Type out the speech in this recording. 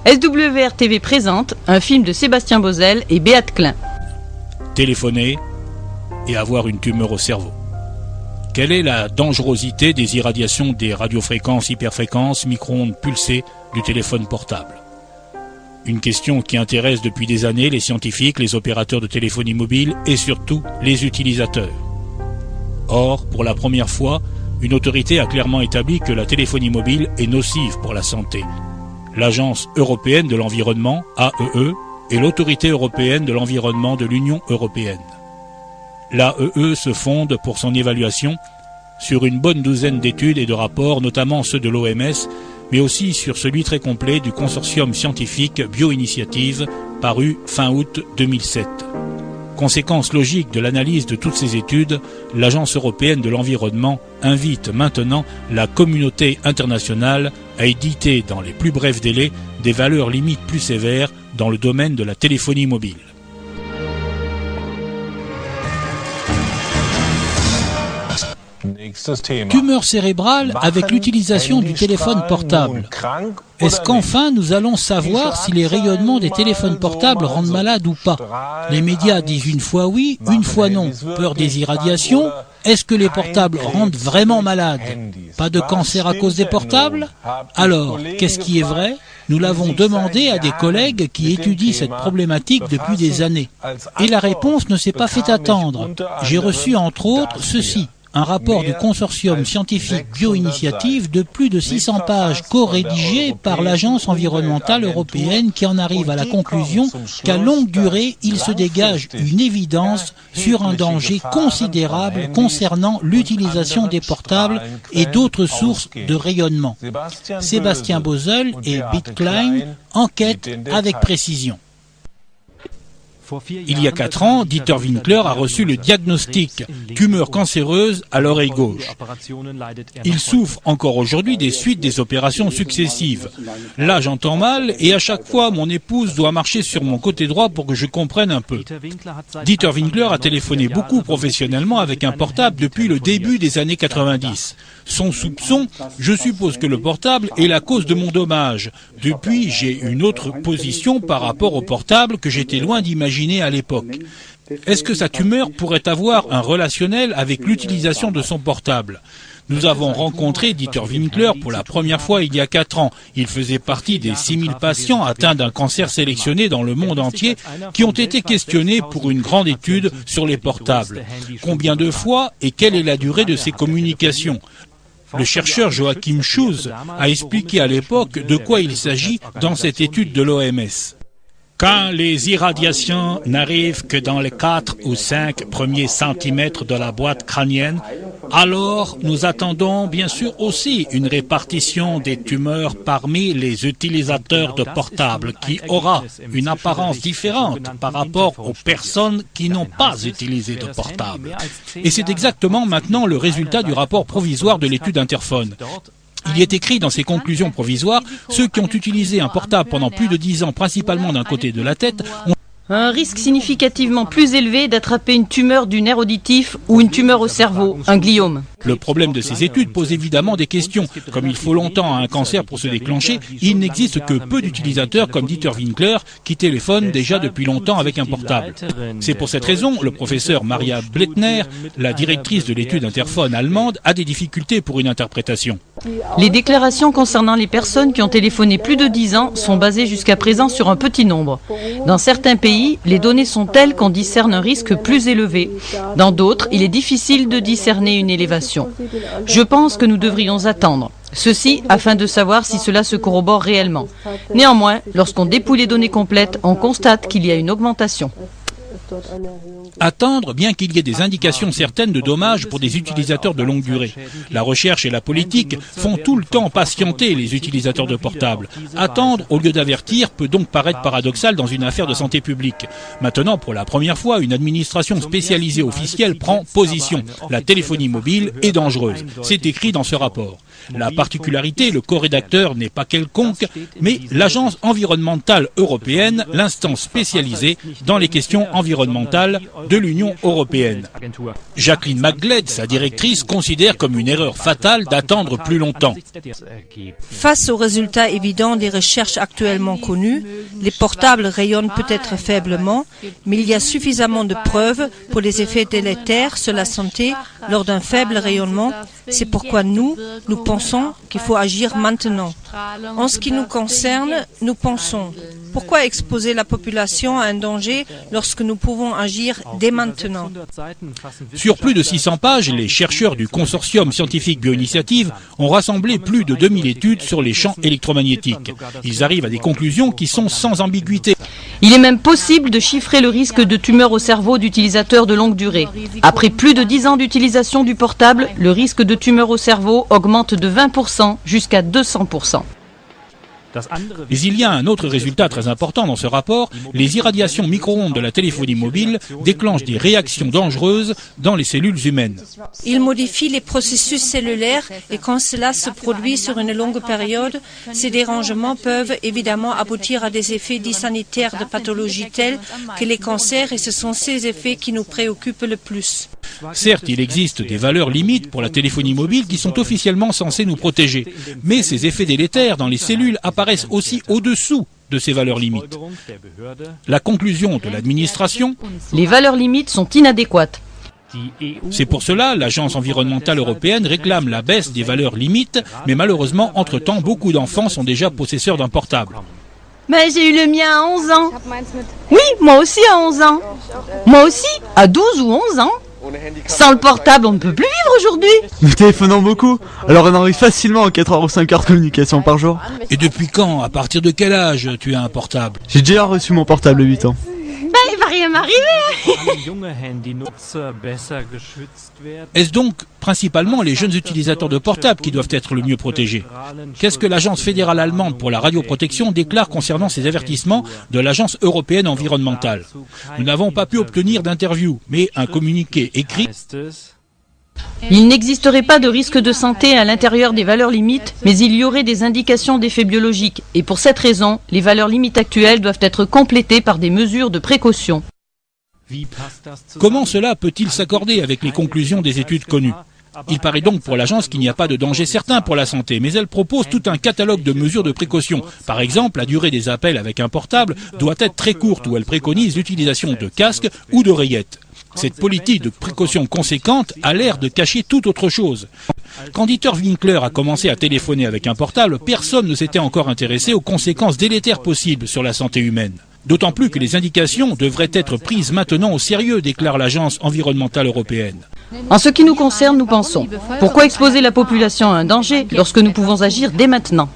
SWR TV présente un film de Sébastien Bozel et Béate Klein. Téléphoner et avoir une tumeur au cerveau. Quelle est la dangerosité des irradiations des radiofréquences, hyperfréquences, micro-ondes pulsées du téléphone portable? Une question qui intéresse depuis des années les scientifiques, les opérateurs de téléphonie mobile et surtout les utilisateurs. Or, pour la première fois, une autorité a clairement établi que la téléphonie mobile est nocive pour la santé. L'Agence européenne de l'environnement, AEE, et l'Autorité européenne de l'environnement de l'Union européenne. L'AEE se fonde pour son évaluation sur une bonne douzaine d'études et de rapports, notamment ceux de l'OMS, mais aussi sur celui très complet du consortium scientifique Bioinitiative, paru fin août 2007. Conséquence logique de l'analyse de toutes ces études, l'Agence européenne de l'environnement invite maintenant la communauté internationale à éditer dans les plus brefs délais des valeurs limites plus sévères dans le domaine de la téléphonie mobile. Tumeur cérébrale avec l'utilisation du téléphone portable. Est-ce qu'enfin nous allons savoir si les rayonnements des téléphones portables rendent malade ou pas? Les médias disent une fois oui, une fois non. Peur des irradiations? Est-ce que les portables rendent vraiment malade? Pas de cancer à cause des portables? Alors, qu'est-ce qui est vrai? Nous l'avons demandé à des collègues qui étudient cette problématique depuis des années. Et la réponse ne s'est pas fait attendre. J'ai reçu entre autres ceci. Un rapport du consortium scientifique Bioinitiative de plus de 600 pages co-rédigé par l'Agence environnementale européenne qui en arrive à la conclusion qu'à longue durée, il se dégage une évidence sur un danger considérable concernant l'utilisation des portables et d'autres sources de rayonnement. Sébastien Bozel et Béate Klein enquêtent avec précision. Il y a 4 ans, Dieter Winkler a reçu le diagnostic tumeur cancéreuse à l'oreille gauche. Il souffre encore aujourd'hui des suites des opérations successives. Là, j'entends mal et à chaque fois, mon épouse doit marcher sur mon côté droit pour que je comprenne un peu. Dieter Winkler a téléphoné beaucoup professionnellement avec un portable depuis le début des années 90. Son soupçon, je suppose que le portable est la cause de mon dommage. Depuis, j'ai une autre position par rapport au portable que j'étais loin d'imaginer à l'époque. Est-ce que sa tumeur pourrait avoir un relationnel avec l'utilisation de son portable? Nous avons rencontré Dieter Winkler pour la première fois il y a 4 ans. Il faisait partie des 6000 patients atteints d'un cancer sélectionnés dans le monde entier qui ont été questionnés pour une grande étude sur les portables. Combien de fois et quelle est la durée de ces communications? Le chercheur Joachim Schuss a expliqué à l'époque de quoi il s'agit dans cette étude de l'OMS. Quand les irradiations n'arrivent que dans les 4 ou 5 premiers centimètres de la boîte crânienne, alors nous attendons bien sûr aussi une répartition des tumeurs parmi les utilisateurs de portables qui aura une apparence différente par rapport aux personnes qui n'ont pas utilisé de portable. Et c'est exactement maintenant le résultat du rapport provisoire de l'étude Interphone. Il y est écrit dans ces conclusions provisoires, ceux qui ont utilisé un portable pendant plus de 10 ans, principalement d'un côté de la tête, ont un risque significativement plus élevé d'attraper une tumeur du nerf auditif ou une tumeur au cerveau, un gliome. Le problème de ces études pose évidemment des questions. Comme il faut longtemps à un cancer pour se déclencher, il n'existe que peu d'utilisateurs comme Dieter Winkler qui téléphonent déjà depuis longtemps avec un portable. C'est pour cette raison, le professeur Maria Blättner, la directrice de l'étude Interphone allemande, a des difficultés pour une interprétation. Les déclarations concernant les personnes qui ont téléphoné plus de 10 ans sont basées jusqu'à présent sur un petit nombre. Dans certains pays, les données sont telles qu'on discerne un risque plus élevé. Dans d'autres, il est difficile de discerner une élévation. Je pense que nous devrions attendre. Ceci afin de savoir si cela se corrobore réellement. Néanmoins, lorsqu'on dépouille les données complètes, on constate qu'il y a une augmentation. Attendre, bien qu'il y ait des indications certaines de dommages pour des utilisateurs de longue durée. La recherche et la politique font tout le temps patienter les utilisateurs de portables. Attendre au lieu d'avertir peut donc paraître paradoxal dans une affaire de santé publique. Maintenant, pour la première fois, une administration spécialisée officielle prend position. La téléphonie mobile est dangereuse. C'est écrit dans ce rapport. La particularité, le co-rédacteur n'est pas quelconque, mais l'Agence environnementale européenne, l'instance spécialisée dans les questions environnementales de l'Union européenne. Jacqueline McGlade, sa directrice, considère comme une erreur fatale d'attendre plus longtemps. Face aux résultats évidents des recherches actuellement connues, les portables rayonnent peut-être faiblement, mais il y a suffisamment de preuves pour les effets délétères sur la santé lors d'un faible rayonnement. C'est pourquoi nous pensons qu'il faut agir maintenant. En ce qui nous concerne, nous pensons, pourquoi exposer la population à un danger lorsque nous pouvons agir dès maintenant? Sur plus de 600 pages, les chercheurs du consortium scientifique Bioinitiative ont rassemblé plus de 2000 études sur les champs électromagnétiques. Ils arrivent à des conclusions qui sont sans ambiguïté. Il est même possible de chiffrer le risque de tumeur au cerveau d'utilisateurs de longue durée. Après plus de 10 ans d'utilisation du portable, le risque de tumeur au cerveau augmente de 20% jusqu'à 200%. Mais il y a un autre résultat très important dans ce rapport. Les irradiations micro-ondes de la téléphonie mobile déclenchent des réactions dangereuses dans les cellules humaines. Ils modifient les processus cellulaires et quand cela se produit sur une longue période, ces dérangements peuvent évidemment aboutir à des effets dits sanitaires de pathologies telles que les cancers et ce sont ces effets qui nous préoccupent le plus. Certes, il existe des valeurs limites pour la téléphonie mobile qui sont officiellement censées nous protéger. Mais ces effets délétères dans les cellules apparaissent aussi au-dessous de ces valeurs limites. La conclusion de l'administration: les valeurs limites sont inadéquates. C'est pour cela l'Agence environnementale européenne réclame la baisse des valeurs limites, mais malheureusement, entre-temps, beaucoup d'enfants sont déjà possesseurs d'un portable. Mais j'ai eu le mien à 11 ans. Oui, moi aussi à 11 ans. Moi aussi, à 12 ou 11 ans. Sans le portable, on ne peut plus vivre aujourd'hui. Nous téléphonons beaucoup, alors on arrive facilement à 4 heures ou 5 heures de communication par jour. Et depuis quand, à partir de quel âge tu as un portable? J'ai déjà reçu mon portable à 8 ans. Ben, il va rien m'arriver. Est-ce donc principalement les jeunes utilisateurs de portables qui doivent être le mieux protégés? Qu'est-ce que l'Agence fédérale allemande pour la radioprotection déclare concernant ces avertissements de l'Agence européenne environnementale? Nous n'avons pas pu obtenir d'interview, mais un communiqué écrit: il n'existerait pas de risque de santé à l'intérieur des valeurs limites, mais il y aurait des indications d'effets biologiques. Et pour cette raison, les valeurs limites actuelles doivent être complétées par des mesures de précaution. Comment cela peut-il s'accorder avec les conclusions des études connues? Il paraît donc pour l'agence qu'il n'y a pas de danger certain pour la santé, mais elle propose tout un catalogue de mesures de précaution. Par exemple, la durée des appels avec un portable doit être très courte, où elle préconise l'utilisation de casques ou d'oreillettes. Cette politique de précaution conséquente a l'air de cacher tout autre chose. Quand Dieter Winkler a commencé à téléphoner avec un portable, personne ne s'était encore intéressé aux conséquences délétères possibles sur la santé humaine. D'autant plus que les indications devraient être prises maintenant au sérieux, déclare l'Agence environnementale européenne. En ce qui nous concerne, nous pensons, pourquoi exposer la population à un danger lorsque nous pouvons agir dès maintenant?